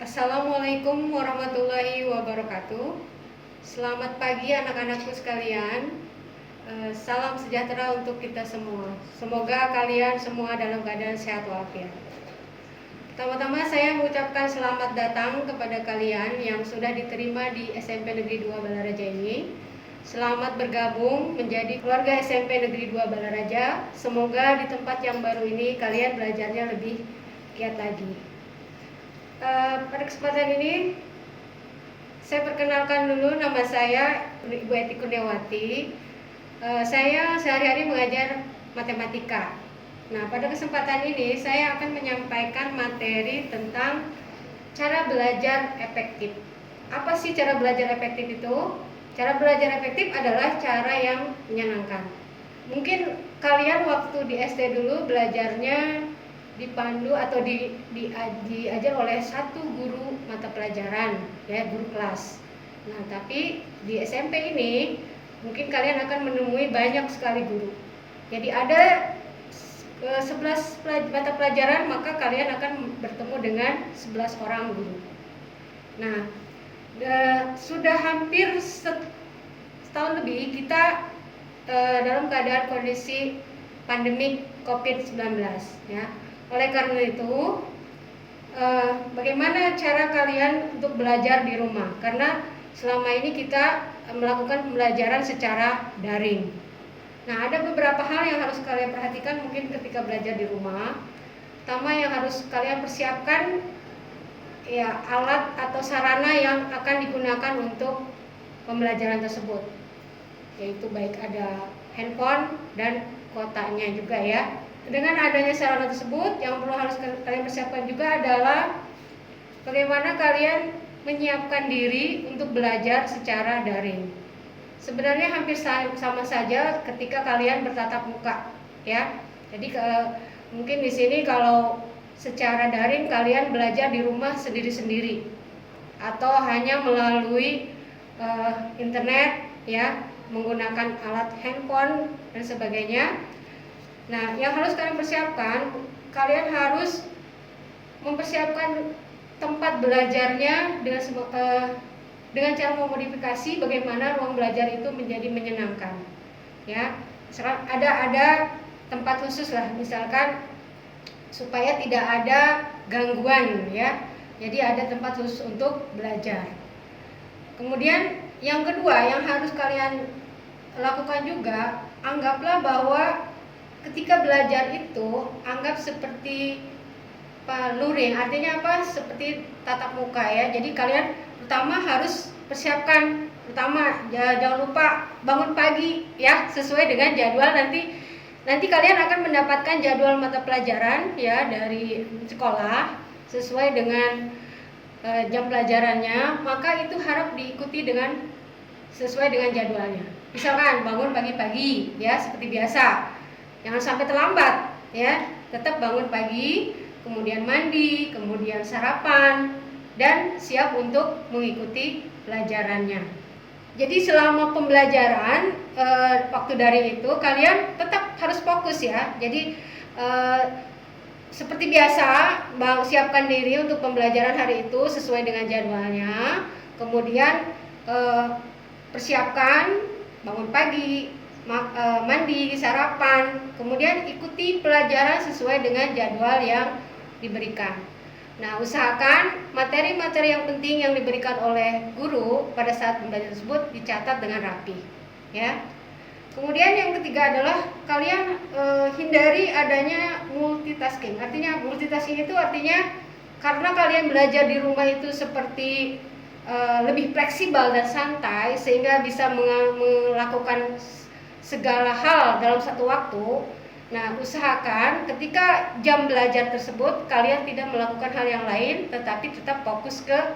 Assalamualaikum warahmatullahi wabarakatuh. Selamat pagi anak-anakku sekalian. Salam sejahtera untuk kita semua. Semoga kalian semua dalam keadaan sehat walafiat. Pertama-tama saya mengucapkan selamat datang kepada kalian yang sudah diterima di SMP Negeri 2 Balaraja ini. Selamat bergabung menjadi keluarga SMP Negeri 2 Balaraja. Semoga di tempat yang baru ini kalian belajarnya lebih giat lagi. Pada kesempatan ini saya perkenalkan dulu, nama saya Ibu Eti Kurniawati. Saya sehari-hari mengajar matematika. Nah, pada kesempatan ini saya akan menyampaikan materi tentang cara belajar efektif. Apa sih cara belajar efektif itu? Cara belajar efektif adalah cara yang menyenangkan. Mungkin kalian waktu di SD dulu belajarnya dipandu atau diajar oleh satu guru mata pelajaran, ya, guru kelas. Nah, tapi di SMP ini mungkin kalian akan menemui banyak sekali guru. Jadi ada 11 mata pelajaran, maka kalian akan bertemu dengan 11 orang guru. Nah, sudah hampir setahun lebih kita dalam keadaan kondisi pandemik COVID-19, ya. Oleh karena itu, bagaimana cara kalian untuk belajar di rumah? Karena selama ini kita melakukan pembelajaran secara daring. Nah, ada beberapa hal yang harus kalian perhatikan mungkin ketika belajar di rumah. Pertama yang harus kalian persiapkan, ya, alat atau sarana yang akan digunakan untuk pembelajaran tersebut. Yaitu baik ada handphone dan kuotanya juga, ya. Dengan adanya sarana tersebut, yang perlu harus kalian persiapkan juga adalah bagaimana kalian menyiapkan diri untuk belajar secara daring. Sebenarnya hampir sama saja ketika kalian bertatap muka, ya. Jadi mungkin di sini kalau secara daring kalian belajar di rumah sendiri-sendiri atau hanya melalui internet, ya, menggunakan alat handphone dan sebagainya. Nah, yang harus kalian persiapkan, kalian harus mempersiapkan tempat belajarnya dengan cara memodifikasi bagaimana ruang belajar itu menjadi menyenangkan, ya. Misalkan ada tempat khusus lah, misalkan supaya tidak ada gangguan, ya. Jadi ada tempat khusus untuk belajar. Kemudian yang kedua yang harus kalian lakukan juga, anggaplah bahwa ketika belajar itu anggap seperti luring, artinya apa? Seperti tatap muka, ya. Jadi kalian pertama harus persiapkan, jangan lupa bangun pagi, ya, sesuai dengan jadwal. Nanti kalian akan mendapatkan jadwal mata pelajaran, ya, dari sekolah sesuai dengan jam pelajarannya, maka itu harap diikuti sesuai dengan jadwalnya. Misalkan bangun pagi-pagi, ya, seperti biasa. Jangan sampai terlambat, ya. Tetap bangun pagi, kemudian mandi, kemudian sarapan, dan siap untuk mengikuti pelajarannya. Jadi selama pembelajaran waktu daring itu kalian tetap harus fokus, ya. Jadi seperti biasa, siapkan diri untuk pembelajaran hari itu sesuai dengan jadwalnya. Kemudian persiapkan bangun pagi, mandi, sarapan, kemudian ikuti pelajaran sesuai dengan jadwal yang diberikan. Nah, usahakan materi-materi yang penting yang diberikan oleh guru pada saat pembelajaran tersebut dicatat dengan rapi, ya. Kemudian yang ketiga adalah kalian hindari adanya multitasking. Artinya multitasking itu artinya karena kalian belajar di rumah itu seperti lebih fleksibel dan santai sehingga bisa melakukan segala hal dalam satu waktu. Nah, usahakan ketika jam belajar tersebut kalian tidak melakukan hal yang lain, tetapi tetap fokus ke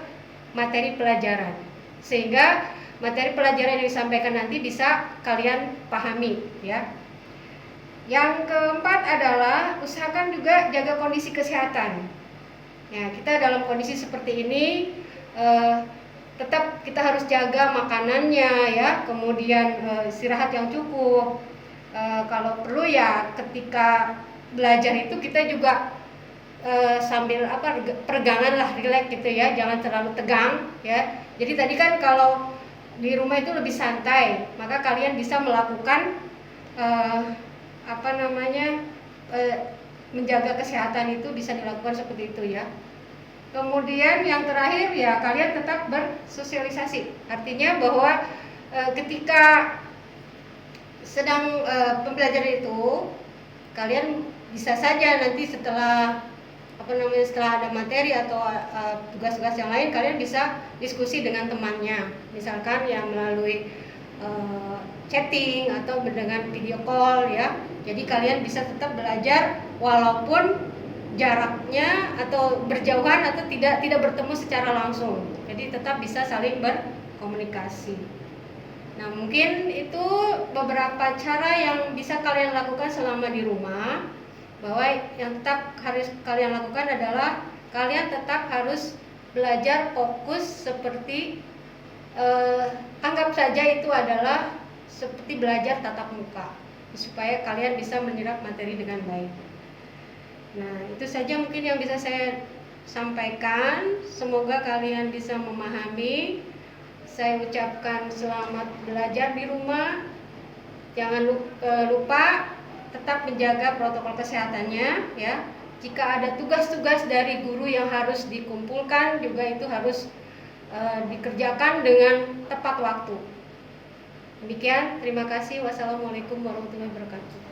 materi pelajaran, sehingga materi pelajaran yang disampaikan nanti bisa kalian pahami, ya. Yang keempat adalah usahakan juga jaga kondisi kesehatan. Ya, kita dalam kondisi seperti ini tetap kita harus jaga makanannya, ya, kemudian istirahat yang cukup. Kalau perlu, ya, ketika belajar itu kita juga sambil peregangan lah, rileks gitu ya, jangan terlalu tegang ya. Jadi tadi kan kalau di rumah itu lebih santai, maka kalian bisa melakukan menjaga kesehatan itu bisa dilakukan seperti itu ya. Kemudian yang terakhir ya, kalian tetap bersosialisasi, artinya bahwa ketika sedang pembelajaran itu, kalian bisa saja nanti setelah setelah ada materi atau tugas-tugas yang lain, kalian bisa diskusi dengan temannya, misalkan yang melalui chatting atau dengan video call ya. Jadi kalian bisa tetap belajar walaupun jaraknya atau berjauhan atau tidak bertemu secara langsung. Jadi tetap bisa saling berkomunikasi. Nah, mungkin itu beberapa cara yang bisa kalian lakukan selama di rumah. Bahwa yang tetap harus kalian lakukan adalah kalian tetap harus belajar fokus seperti anggap saja itu adalah seperti belajar tatap muka, supaya kalian bisa menyerap materi dengan baik. Nah, itu saja mungkin yang bisa saya sampaikan. Semoga kalian bisa memahami. Saya ucapkan selamat belajar di rumah. Jangan lupa tetap menjaga protokol kesehatannya ya. Jika ada tugas-tugas dari guru yang harus dikumpulkan, juga itu harus dikerjakan dengan tepat waktu. Demikian, terima kasih. Wassalamualaikum warahmatullahi wabarakatuh.